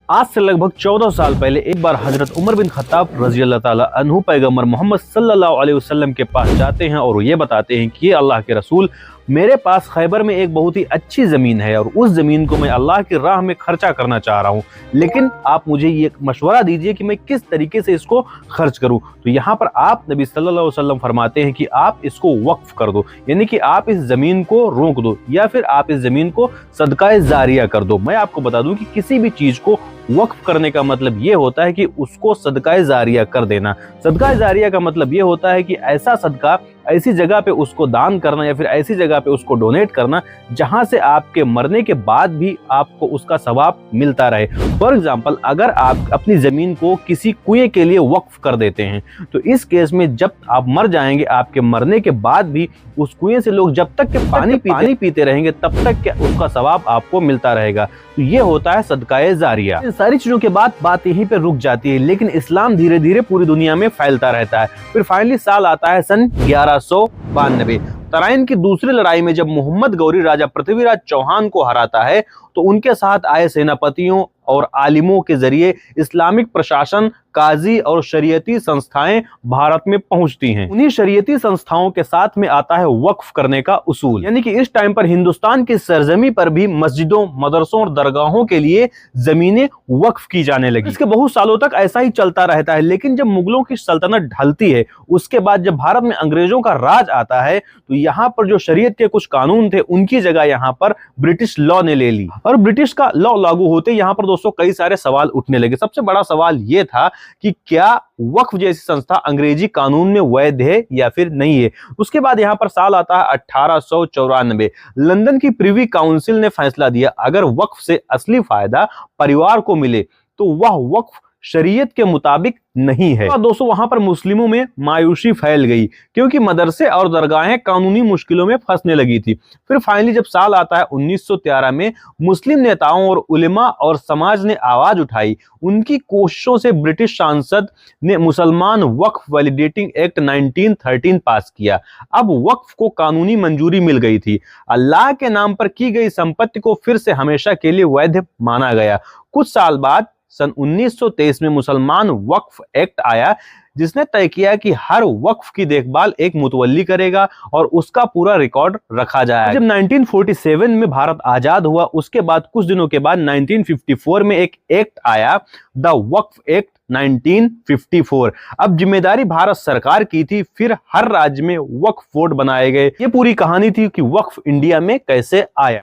आज से लगभग 14 साल पहले एक बार हजरत उमर बिन खत्ताब रजी अल्लाह ताला अन्हु पैगंबर मोहम्मद सल्लल्लाहु अलैहि वसल्लम के पास जाते हैं और ये बताते हैं कि अल्लाह के रसूल, मेरे पास खैबर में एक बहुत ही अच्छी ज़मीन है और उस ज़मीन को मैं अल्लाह की राह में खर्चा करना चाह रहा हूँ, लेकिन आप मुझे ये मशवरा दीजिए कि मैं किस तरीके से इसको खर्च करूँ। तो यहाँ पर आप नबी सल्लल्लाहु अलैहि वसल्लम फरमाते हैं कि आप इसको वक्फ कर दो, यानी कि आप इस ज़मीन को रोक दो या फिर आप इस ज़मीन को सदका जारिया कर दो। मैं आपको बता दूं कि किसी भी चीज़ को वक्फ करने का मतलब ये होता है कि उसको सदका जारिया कर देना। सदका जारिया का मतलब ये होता है कि ऐसा सदका, ऐसी जगह पे उसको दान करना या फिर ऐसी जगह पे उसको डोनेट करना जहां से आपके मरने के बाद भी आपको उसका सवाब मिलता रहे। फॉर एग्जाम्पल, अगर आप अपनी जमीन को किसी कुएं के लिए वक्फ कर देते हैं तो इस केस में जब आप मर जाएंगे, आपके मरने के बाद भी उस कुएं से लोग जब तक के पानी पीते रहेंगे तब तक के उसका सवाब आपको मिलता रहेगा। तो ये होता है सदका जारिया। इन सारी चीजों के बाद बात यहीं पे रुक जाती है, लेकिन इस्लाम धीरे धीरे पूरी दुनिया में फैलता रहता है। फिर फाइनली साल आता है सन 1192। तराइन की दूसरी लड़ाई में जब मोहम्मद गौरी राजा पृथ्वीराज चौहान को हराता है तो उनके साथ आए सेनापतियों और आलिमों के जरिए इस्लामिक प्रशासन, काजी और शरीयती संस्थाएं भारत में पहुंचती हैं। उन्हीं शरीयती संस्थाओं के साथ में आता है वक्फ करने का उसूल, यानी कि इस टाइम पर हिंदुस्तान की सरजमी पर भी मस्जिदों, मदरसों और दरगाहों के लिए जमीनें वक्फ की जाने लगी। इसके बहुत सालों तक ऐसा ही चलता रहता है, लेकिन जब मुगलों की सल्तनत ढलती है, उसके बाद जब भारत में अंग्रेजों का राज आता है तो यहाँ पर जो शरीयत के कुछ कानून थे उनकी जगह यहाँ पर ब्रिटिश लॉ ने ले ली। और ब्रिटिश का लॉ लागू होते यहाँ पर दोस्तों कई सारे सवाल उठने लगे। सबसे बड़ा सवाल ये था कि क्या वक्फ जैसी संस्था अंग्रेजी कानून में वैध है या फिर नहीं है। उसके बाद यहाँ पर साल आता है 1894। लंदन की प्रिवी काउंसिल ने फैसला दिया, अगर वक्फ से असली फायदा परिवार को मिले तो वह वक्फ शरीयत के मुताबिक नहीं है। तो दोस्तों वहां पर मुस्लिमों में मायूसी फैल गई, क्योंकि मदरसे और दरगाहें कानूनी मुश्किलों में फंसने लगी थी। फिर फाइनली जब साल आता है 1913 में, मुस्लिम नेताओं और उलेमा और समाज ने आवाज उठाई। उनकी कोशिशों से ब्रिटिश सांसद ने मुसलमान वक्फ वैलिडेटिंग एक्ट 1913 पास किया। अब वक्फ को कानूनी मंजूरी मिल गई थी। अल्लाह के नाम पर की गई संपत्ति को फिर से हमेशा के लिए वैध माना गया। कुछ साल बाद सन 1923 में मुसलमान वक्फ एक्ट आया, जिसने तय किया कि हर वक्फ की देखभाल एक मुतवल्ली करेगा और उसका पूरा रिकॉर्ड रखा जाएगा। जब 1947 में भारत आजाद हुआ, उसके बाद कुछ दिनों के बाद 1954 में एक एक्ट आया, द वक्फ एक्ट 1954। अब जिम्मेदारी भारत सरकार की थी। फिर हर राज्य में वक्फ बोर्ड बनाए गए। ये पूरी कहानी थी कि वक्फ इंडिया में कैसे आया।